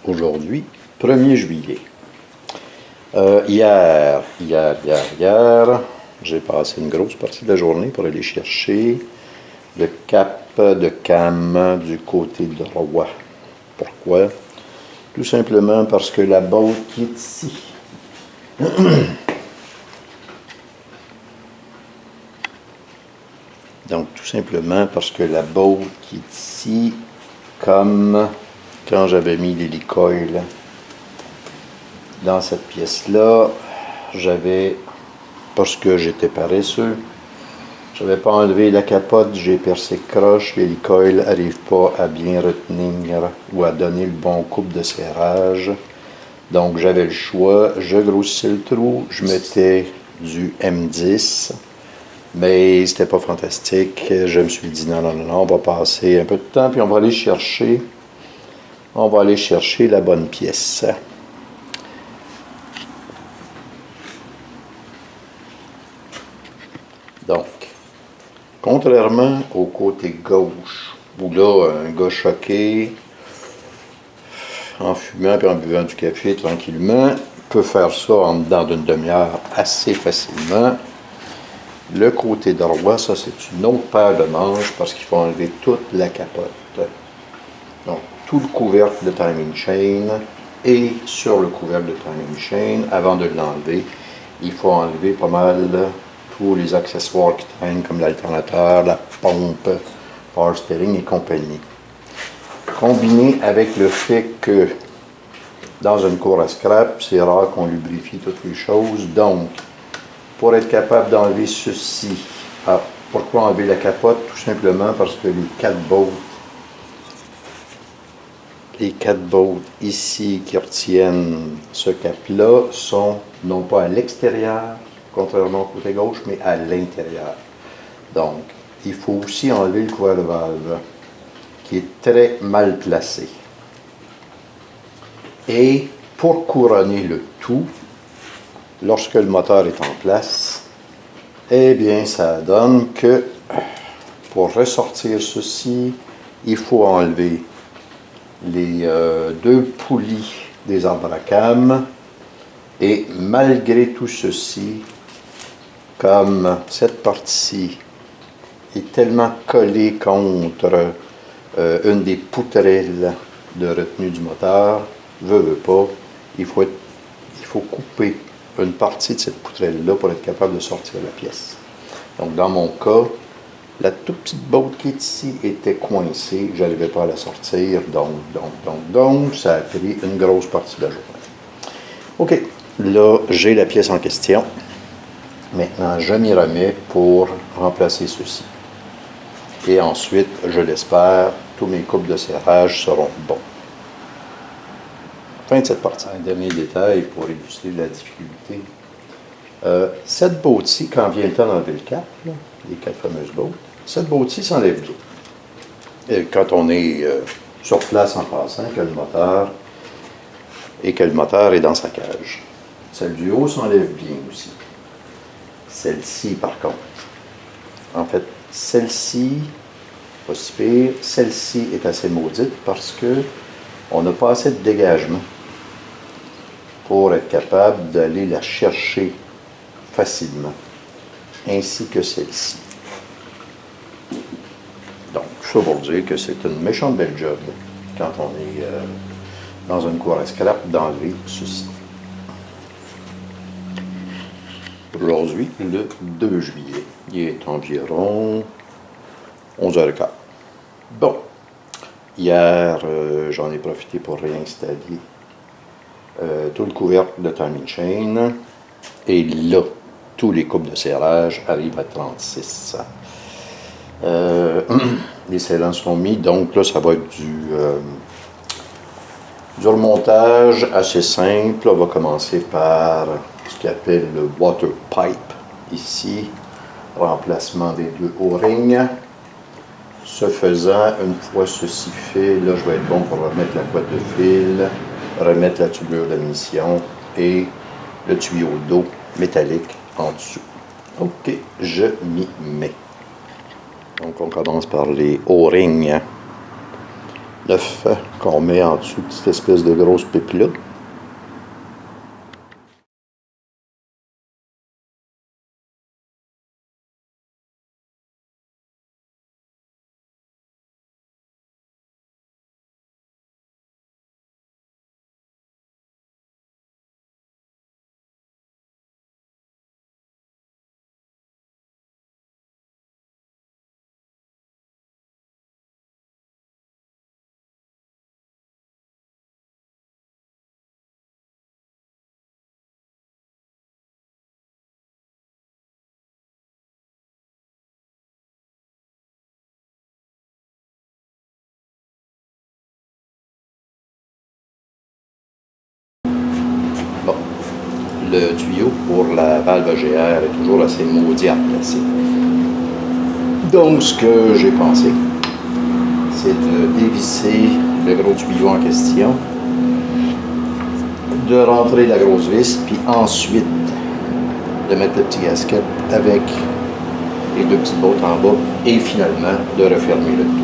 Aujourd'hui, 1er juillet. Hier, j'ai passé une grosse partie de la journée pour aller chercher le cap de cam du côté droit. Pourquoi? Tout simplement parce que la botte qui est ici. Donc, tout simplement parce que la botte qui est ici, comme quand j'avais mis l'hélicoil dans cette pièce-là, parce que j'étais paresseux, j'avais pas enlevé la capote, j'ai percé croche, l'hélicoil n'arrive pas à bien retenir ou à donner le bon couple de serrage. Donc j'avais le choix, je grossissais le trou, je mettais du M10, mais c'était pas fantastique. Je me suis dit non, on va passer un peu de temps, puis on va aller chercher la bonne pièce. Donc, contrairement au côté gauche, où là, un gars choqué, en fumant et en buvant du café tranquillement, peut faire ça en dedans d'une demi-heure assez facilement. Le côté droit, ça c'est une autre paire de manches parce qu'il faut enlever toute la capote. Donc, tout le couvercle de timing chain et sur le couvercle de timing chain, avant de l'enlever, il faut enlever pas mal tous les accessoires qui traînent comme l'alternateur, la pompe, power steering et compagnie. Combiné avec le fait que dans une cour à scrap, c'est rare qu'on lubrifie toutes les choses. Donc, pour être capable d'enlever ceci, pourquoi enlever la capote? Tout simplement parce que les quatre bottes ici qui retiennent ce cap-là sont non pas à l'extérieur, contrairement au côté gauche, mais à l'intérieur. Donc, il faut aussi enlever le couvert de valve, qui est très mal placé. Et pour couronner le tout, lorsque le moteur est en place, eh bien, ça donne que pour ressortir ceci, il faut enlever les deux poulies des arbres à cam. Et malgré tout ceci, comme cette partie est tellement collée contre une des poutrelles de retenue du moteur, veut pas, il faut couper une partie de cette poutrelle-là pour être capable de sortir la pièce. Donc, dans mon cas, la toute petite botte qui est ici était coincée, je n'arrivais pas à la sortir, donc, ça a pris une grosse partie de la journée. OK, là, j'ai la pièce en question. Maintenant, je m'y remets pour remplacer ceci. Et ensuite, je l'espère, tous mes coupes de serrage seront bons. Fin de cette partie. Un dernier détail pour illustrer la difficulté. Cette botte-ci, quand vient le temps d'enlever le cap, là, les quatre fameuses bottes, cette botte-ci s'enlève bien. Et quand on est sur place en passant, que le moteur est dans sa cage. Celle du haut s'enlève bien aussi. Celle-ci, par contre, en fait, celle-ci, pas si pire, celle-ci est assez maudite parce que on n'a pas assez de dégagement pour être capable d'aller la chercher facilement, ainsi que celle-ci. Donc, tout ça pour dire que c'est une méchante belle job quand on est dans une cour à scrap d'enlever ceci. Aujourd'hui, le 2 juillet, il est environ 11h15. Bon, hier, j'en ai profité pour réinstaller tout le couvercle de timing chain. Et là, tous les coupes de serrage arrivent à 36. Les scellants sont mis, donc là, ça va être du remontage assez simple. On va commencer par ce qu'on appelle le water pipe ici, remplacement des deux O-rings. Ce faisant, une fois ceci fait, là je vais être bon pour remettre la boîte de fil, remettre la tubure d'admission et le tuyau d'eau métallique en dessous. Ok, je m'y mets. Donc on commence par les O-rings. l'œuf qu'on met en dessous de cette espèce de grosse pipe-là. Bon, le tuyau pour la valve GR est toujours assez maudit à placer. Donc, ce que j'ai pensé, c'est de dévisser le gros tuyau en question, de rentrer la grosse vis, puis ensuite de mettre le petit gasket avec les deux petites bottes en bas et finalement de refermer le tout.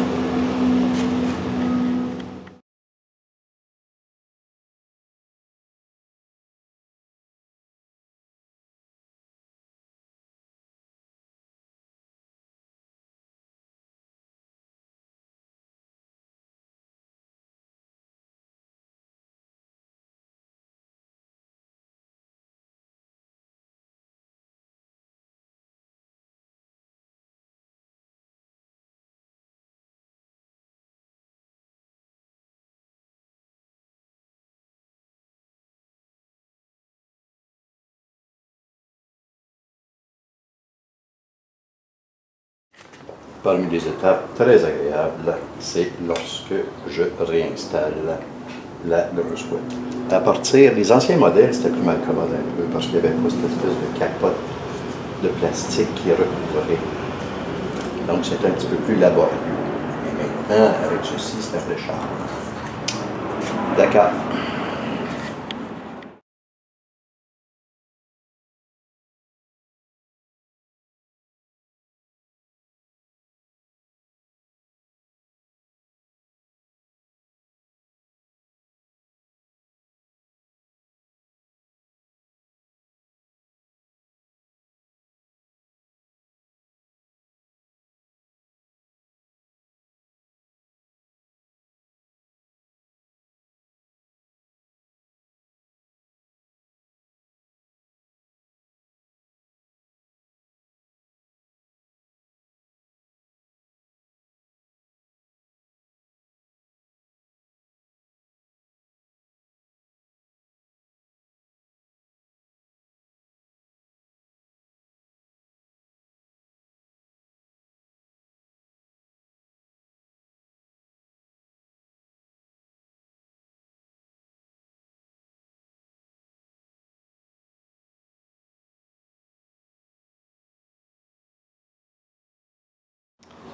Parmi les étapes très agréables, c'est lorsque je réinstalle la grosse ouette. À partir des anciens modèles, c'était plus mal commode un peu parce qu'il n'y avait pas cette espèce de capote de plastique qui recouvrait. Donc c'est un petit peu plus laborieux. Et maintenant, avec ceci, c'est un fléchard. D'accord.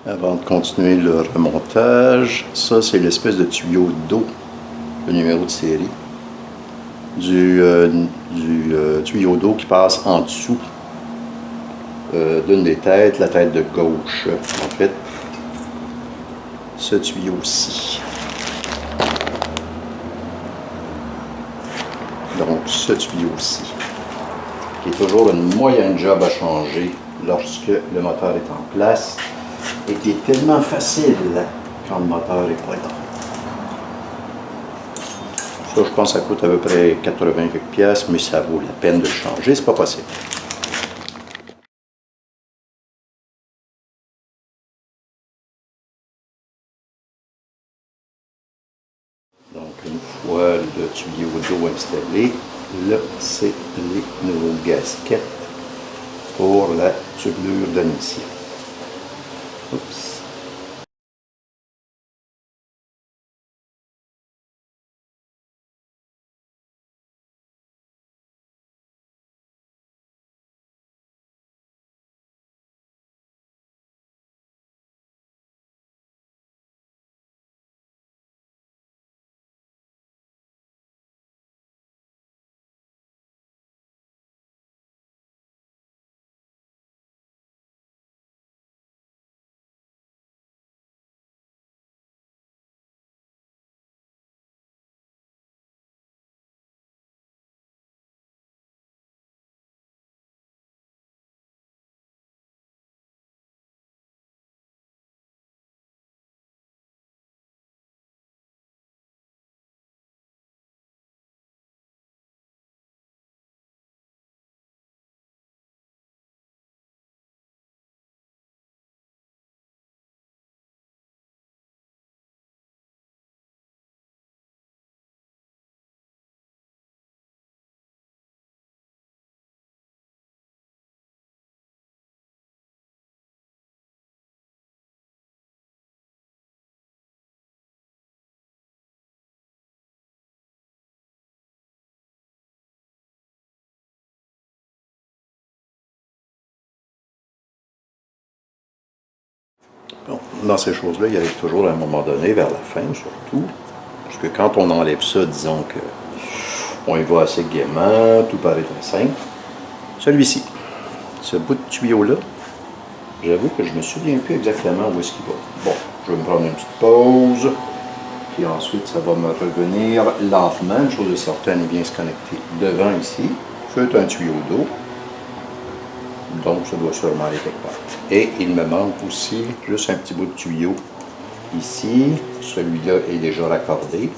Avant de continuer le remontage, ça c'est l'espèce de tuyau d'eau, le numéro de série, du tuyau d'eau qui passe en dessous d'une des têtes, la tête de gauche. En fait, ce tuyau-ci. Donc ce tuyau-ci, qui est toujours une moyenne job à changer lorsque le moteur est en place et qui est tellement facile quand le moteur n'est pas là. Ça, je pense que ça coûte à peu près 80 quelques piastres, mais ça vaut la peine de le changer, c'est pas possible. Donc, une fois le tuyau d'eau installé, là, c'est les nouveaux gaskets pour la tubulure d'initié. Oups. dans ces choses-là, il arrive toujours à un moment donné, vers la fin surtout, parce que quand on enlève ça, disons que on y va assez gaiement, tout paraît très simple. Celui-ci, ce bout de tuyau-là, j'avoue que je me souviens plus exactement où est-ce qu'il va. Bon, je vais me prendre une petite pause, puis ensuite ça va me revenir lentement. Une chose est certaine, il vient se connecter devant ici. C'est un tuyau d'eau, donc ça doit sûrement aller quelque part. Et il me manque aussi juste un petit bout de tuyau ici. Celui-là est déjà raccordé.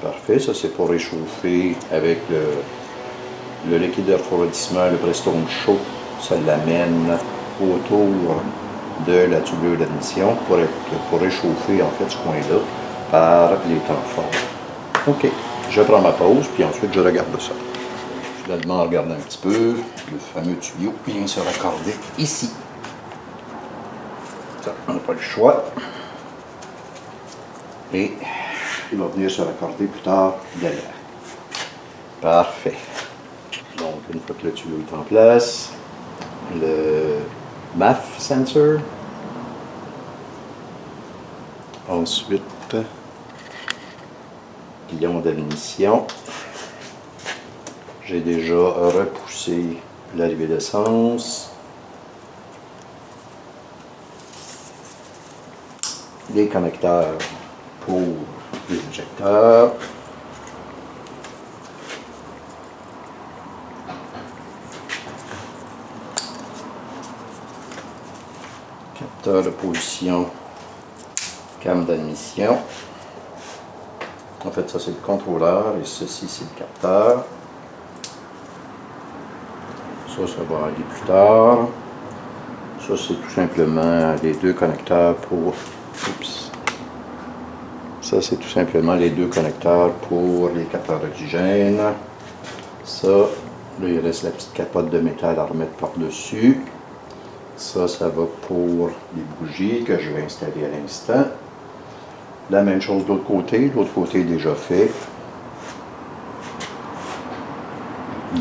Parfait, ça c'est pour réchauffer avec le liquide de refroidissement, le Prestone chaud. Ça l'amène autour de la tubulure d'admission pour réchauffer en fait ce coin-là par les temps forts. OK, je prends ma pause, puis ensuite je regarde ça. Finalement, regarde un petit peu, le fameux tuyau vient se raccorder ici. Ça, on n'a pas le choix. Et il va venir se raccorder plus tard derrière. Parfait. Donc, une fois que le tuyau est en place, le MAF sensor. Ensuite, pilon d'admission. J'ai déjà repoussé l'arrivée d'essence. Les connecteurs pour l'injecteur. Capteur de position, cam d'admission. En fait, ça c'est le contrôleur et ceci c'est le capteur. Ça va aller plus tard. Ça, c'est tout simplement les deux connecteurs pour... Oups. Ça, c'est tout simplement les deux connecteurs pour les capteurs d'oxygène. Ça, là, il reste la petite capote de métal à remettre par-dessus. Ça va pour les bougies que je vais installer à l'instant. La même chose de l'autre côté. L'autre côté est déjà fait.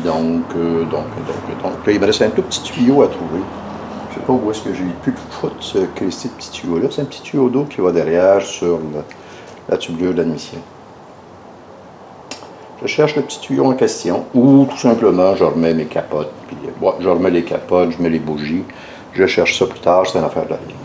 Donc, là, il me reste un tout petit tuyau à trouver. Je ne sais pas où est-ce que j'ai pu foutre ce petit tuyau-là. C'est un petit tuyau d'eau qui va derrière sur la tubulure d'admission. Je cherche le petit tuyau en question, ou tout simplement, je remets mes capotes. Puis, je remets les capotes, je mets les bougies. Je cherche ça plus tard, c'est une affaire de rien.